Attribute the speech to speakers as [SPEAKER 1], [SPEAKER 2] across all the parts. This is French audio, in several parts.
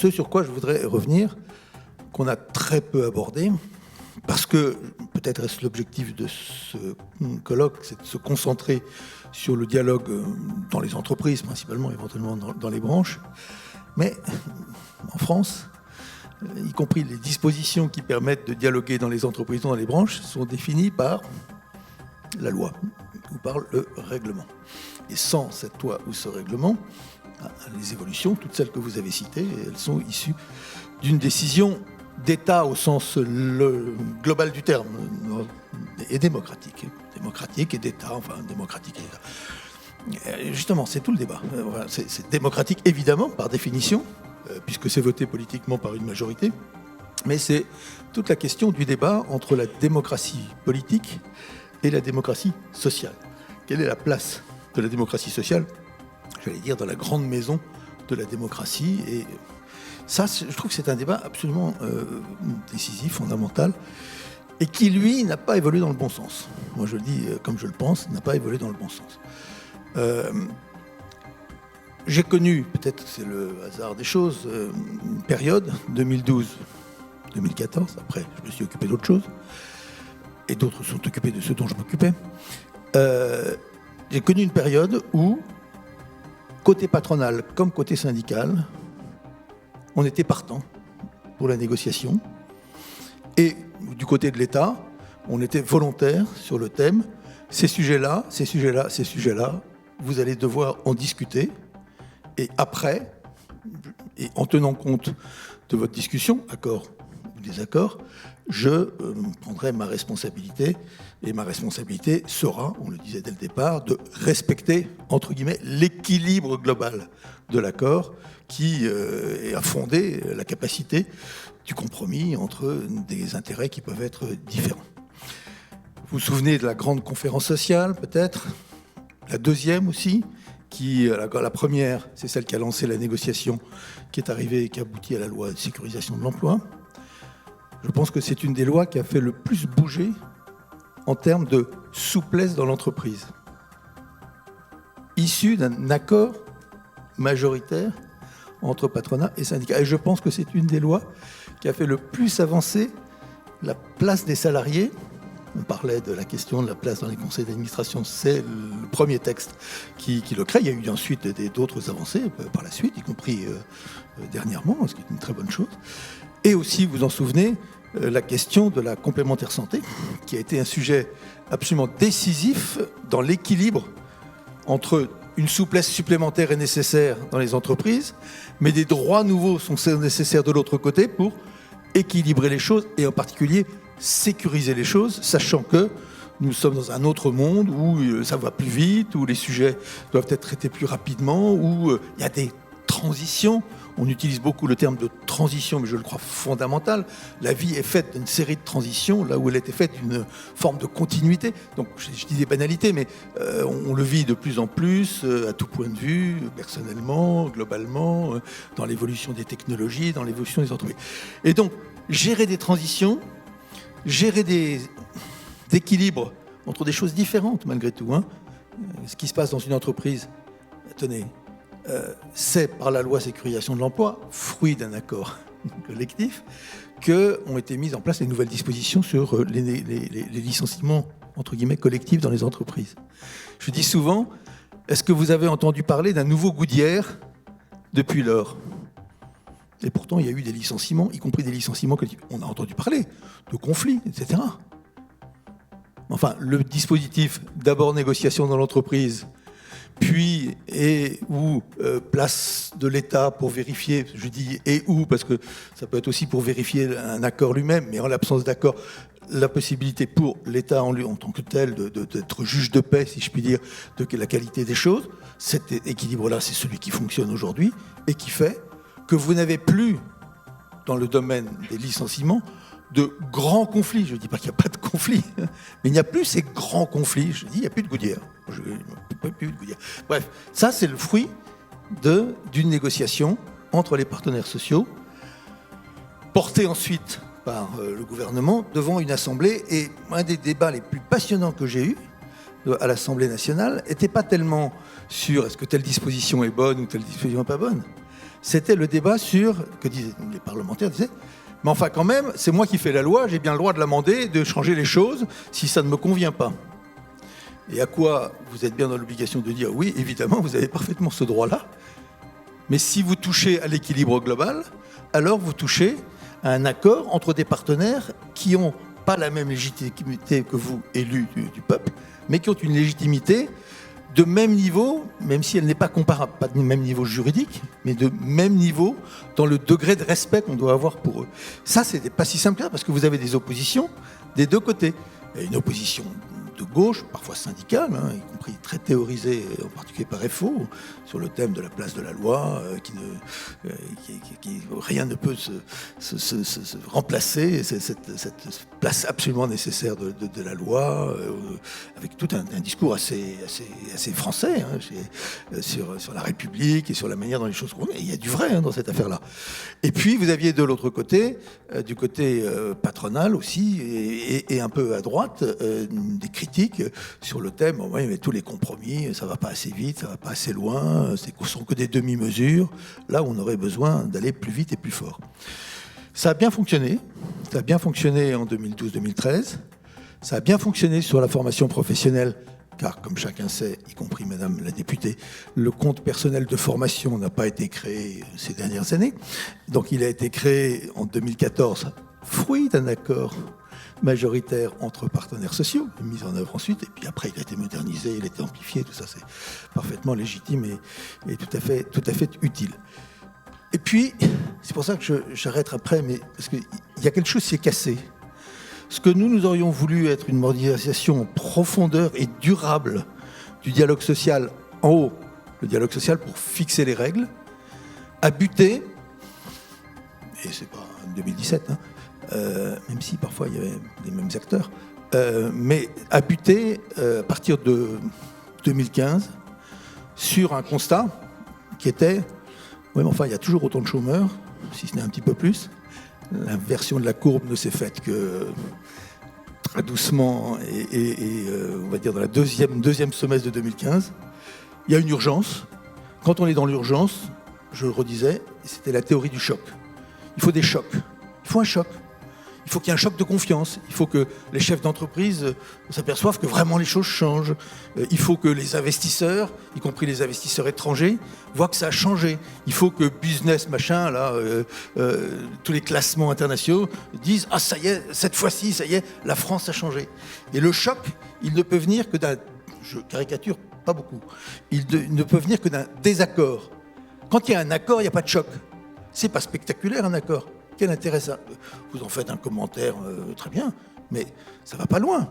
[SPEAKER 1] ce sur quoi je voudrais revenir, qu'on a très peu abordé, parce que peut-être est-ce l'objectif de ce colloque, c'est de se concentrer sur le dialogue dans les entreprises, principalement, éventuellement dans les branches. Mais en France, y compris les dispositions qui permettent de dialoguer dans les entreprises, dans les branches, sont définies par la loi ou par le règlement. Et sans cette loi ou ce règlement, les évolutions, toutes celles que vous avez citées, elles sont issues d'une décision d'État au sens global du terme, et démocratique. Démocratique et d'État, enfin démocratique et d'État. Justement, c'est tout le débat. C'est démocratique, évidemment, par définition, puisque c'est voté politiquement par une majorité, mais c'est toute la question du débat entre la démocratie politique et la démocratie sociale. Quelle est la place de la démocratie sociale, j'allais dire, dans la grande maison de la démocratie? Et ça, je trouve que c'est un débat absolument décisif, fondamental, et qui, lui, n'a pas évolué dans le bon sens. Moi, je le dis comme je le pense, n'a pas évolué dans le bon sens. J'ai connu, peut-être c'est le hasard des choses, une période, 2012-2014, après je me suis occupé d'autre chose, et d'autres sont occupés de ce dont je m'occupais. J'ai connu une période où, côté patronal comme côté syndical, on était partant pour la négociation. Et du côté de l'État, on était volontaire sur le thème « ces sujets-là, ces sujets-là, ces sujets-là, vous allez devoir en discuter. Et après, et en tenant compte de votre discussion, accord ou désaccord, je prendrai ma responsabilité. Et ma responsabilité sera, on le disait dès le départ, de respecter, entre guillemets, l'équilibre global de l'accord qui a fondé la capacité du compromis entre des intérêts qui peuvent être différents. Vous vous souvenez de la grande conférence sociale, peut-être? La deuxième aussi, la première, c'est celle qui a lancé la négociation, qui est arrivée et qui a abouti à la loi de sécurisation de l'emploi. Je pense que c'est une des lois qui a fait le plus bouger en termes de souplesse dans l'entreprise, issue d'un accord majoritaire entre patronat et syndicats. Et je pense que c'est une des lois qui a fait le plus avancer la place des salariés. On parlait de la question de la place dans les conseils d'administration, c'est le premier texte qui le crée. Il y a eu ensuite d'autres avancées par la suite, y compris dernièrement, ce qui est une très bonne chose. Et aussi, vous en souvenez, la question de la complémentaire santé, qui a été un sujet absolument décisif dans l'équilibre entre une souplesse supplémentaire est nécessaire dans les entreprises, mais des droits nouveaux sont nécessaires de l'autre côté pour équilibrer les choses et en particulier sécuriser les choses, sachant que nous sommes dans un autre monde où ça va plus vite, où les sujets doivent être traités plus rapidement, où il y a des transitions. On utilise beaucoup le terme de transition, mais je le crois fondamental. La vie est faite d'une série de transitions, là où elle était faite d'une forme de continuité. Donc, je dis des banalités, mais on le vit de plus en plus, à tout point de vue, personnellement, globalement, dans l'évolution des technologies, dans l'évolution des entreprises. Et donc, gérer des transitions, gérer des équilibres entre des choses différentes, malgré tout. Ce qui se passe dans une entreprise, tenez, c'est par la loi sécurisation de l'emploi, fruit d'un accord collectif, qu'ont été mises en place les nouvelles dispositions sur les licenciements, entre guillemets, collectifs dans les entreprises. Je dis souvent, est-ce que vous avez entendu parler d'un nouveau Goodyear depuis lors ? Et pourtant, il y a eu des licenciements, y compris des licenciements collectifs. On a entendu parler de conflits, etc. Enfin, le dispositif, d'abord négociation dans l'entreprise, puis place de l'État pour vérifier, je dis et où, parce que ça peut être aussi pour vérifier un accord lui-même, mais en l'absence d'accord, la possibilité pour l'État en tant que tel d'être juge de paix, si je puis dire, de la qualité des choses. Cet équilibre-là, c'est celui qui fonctionne aujourd'hui et qui fait que vous n'avez plus, dans le domaine des licenciements, de grands conflits. Je ne dis pas qu'il n'y a pas de conflits, mais il n'y a plus ces grands conflits. Je dis, il n'y a plus de Goodyear. Bref, ça, c'est le fruit d'une négociation entre les partenaires sociaux, portée ensuite par le gouvernement devant une assemblée. Et un des débats les plus passionnants que j'ai eus à l'Assemblée nationale n'était pas tellement sur est-ce que telle disposition est bonne ou telle disposition n'est pas bonne, c'était le débat que disaient les parlementaires disaient, mais enfin quand même, c'est moi qui fais la loi, j'ai bien le droit de l'amender, de changer les choses si ça ne me convient pas. Et à quoi vous êtes bien dans l'obligation de dire oui, évidemment, vous avez parfaitement ce droit-là, mais si vous touchez à l'équilibre global, alors vous touchez à un accord entre des partenaires qui n'ont pas la même légitimité que vous, élus du peuple, mais qui ont une légitimité de même niveau, même si elle n'est pas comparable, pas de même niveau juridique, mais de même niveau dans le degré de respect qu'on doit avoir pour eux. Ça, c'est pas si simple, parce que vous avez des oppositions des deux côtés. Il y a une opposition de gauche, parfois syndicale, y compris très théorisée, en particulier par FO, sur le thème de la place de la loi, rien ne peut se remplacer cette place absolument nécessaire de la loi, avec tout un discours assez français sur la République et sur la manière dont les choses sont. Il y a du vrai dans cette affaire-là. Et puis vous aviez de l'autre côté, du côté patronal aussi, et un peu à droite, des critiques sur le thème, oui, mais tous les compromis, ça va pas assez vite, ça va pas assez loin, ce ne sont que des demi-mesures, là où on aurait besoin d'aller plus vite et plus fort. Ça a bien fonctionné en 2012-2013, ça a bien fonctionné sur la formation professionnelle, car comme chacun sait, y compris Madame la députée, le compte personnel de formation n'a pas été créé ces dernières années, donc il a été créé en 2014, fruit d'un accord majoritaire entre partenaires sociaux, mis en œuvre ensuite, et puis après il a été modernisé, il a été amplifié, tout ça c'est parfaitement légitime et tout à fait utile. Et puis, c'est pour ça que j'arrête après, mais parce qu'il y a quelque chose qui s'est cassé. Ce que nous aurions voulu être une modernisation en profondeur et durable du dialogue social en haut, le dialogue social pour fixer les règles, a buté, et c'est pas en 2017, même si parfois il y avait les mêmes acteurs, mais a buté à partir de 2015 sur un constat qui était, oui, mais enfin il y a toujours autant de chômeurs, si ce n'est un petit peu plus. L'inversion de la courbe ne s'est faite que très doucement et on va dire dans la deuxième semestre de 2015. Il y a une urgence. Quand on est dans l'urgence, je le redisais, c'était la théorie du choc. Il faut des chocs. Il faut un choc. Il faut qu'il y ait un choc de confiance. Il faut que les chefs d'entreprise s'aperçoivent que vraiment les choses changent. Il faut que les investisseurs, y compris les investisseurs étrangers, voient que ça a changé. Il faut que business, machin, là, tous les classements internationaux disent « Ah, ça y est, cette fois-ci, ça y est, la France a changé ». Et le choc, il ne peut venir que d'un... Je caricature pas beaucoup. Il ne peut venir que d'un désaccord. Quand il y a un accord, il n'y a pas de choc. C'est pas spectaculaire, un accord. Quel intérêt ça ? Vous en faites un commentaire, très bien, mais ça va pas loin.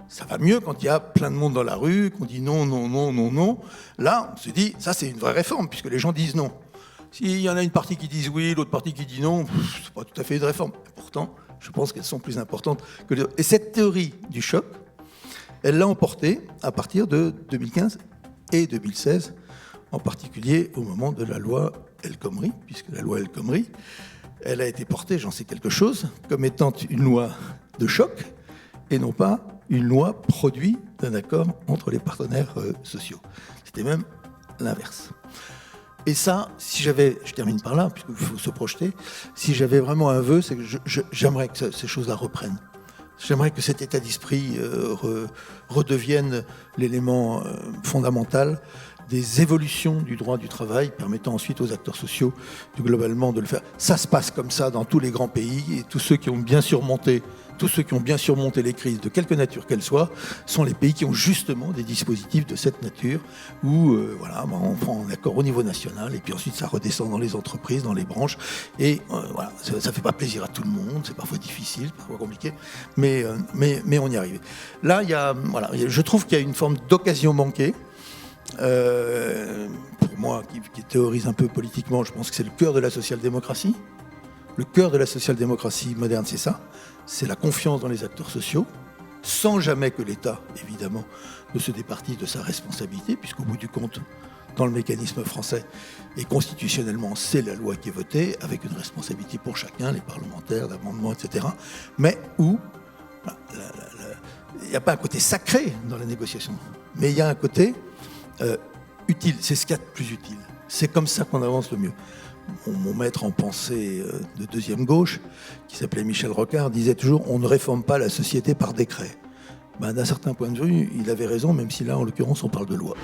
[SPEAKER 1] Ça va mieux quand il y a plein de monde dans la rue, qu'on dit non, non, non, non, non. Là, on se dit, ça c'est une vraie réforme, puisque les gens disent non. S'il y en a une partie qui dit oui, l'autre partie qui dit non, c'est pas tout à fait une réforme. Pourtant, je pense qu'elles sont plus importantes que les autres. Et cette théorie du choc, elle l'a emportée à partir de 2015 et 2016, en particulier au moment de la loi El Khomri, puisque la loi El Khomri, elle a été portée, j'en sais quelque chose, comme étant une loi de choc et non pas une loi produite d'un accord entre les partenaires sociaux. C'était même l'inverse. Et ça, si j'avais, je termine par là, puisqu'il faut se projeter, si j'avais vraiment un vœu, c'est que j'aimerais que ces choses-là reprennent. J'aimerais que cet état d'esprit redevienne l'élément fondamental des évolutions du droit du travail, permettant ensuite aux acteurs sociaux globalement de le faire. Ça se passe comme ça dans tous les grands pays, et tous ceux qui ont bien surmonté les crises, de quelque nature qu'elles soient, sont les pays qui ont justement des dispositifs de cette nature, où on prend un accord au niveau national, et puis ensuite ça redescend dans les entreprises, dans les branches, et voilà, ça ne fait pas plaisir à tout le monde, c'est parfois difficile, parfois compliqué, mais on y arrive. Là, je trouve qu'il y a une forme d'occasion manquée. Pour moi, qui théorise un peu politiquement, je pense que c'est le cœur de la social-démocratie. Le cœur de la social-démocratie moderne, c'est ça. C'est la confiance dans les acteurs sociaux, sans jamais que l'État, évidemment, ne se départisse de sa responsabilité, puisqu'au bout du compte, dans le mécanisme français, et constitutionnellement, c'est la loi qui est votée, avec une responsabilité pour chacun, les parlementaires, d'amendements, etc. Mais où il n'y a pas un côté sacré dans la négociation, mais il y a un côté utile, c'est ce qu'il y a de plus utile. C'est comme ça qu'on avance le mieux. mon maître en pensée de deuxième gauche, qui s'appelait Michel Rocard, disait toujours « on ne réforme pas la société par décret ». D'un certain point de vue, il avait raison, même si là, en l'occurrence, on parle de loi.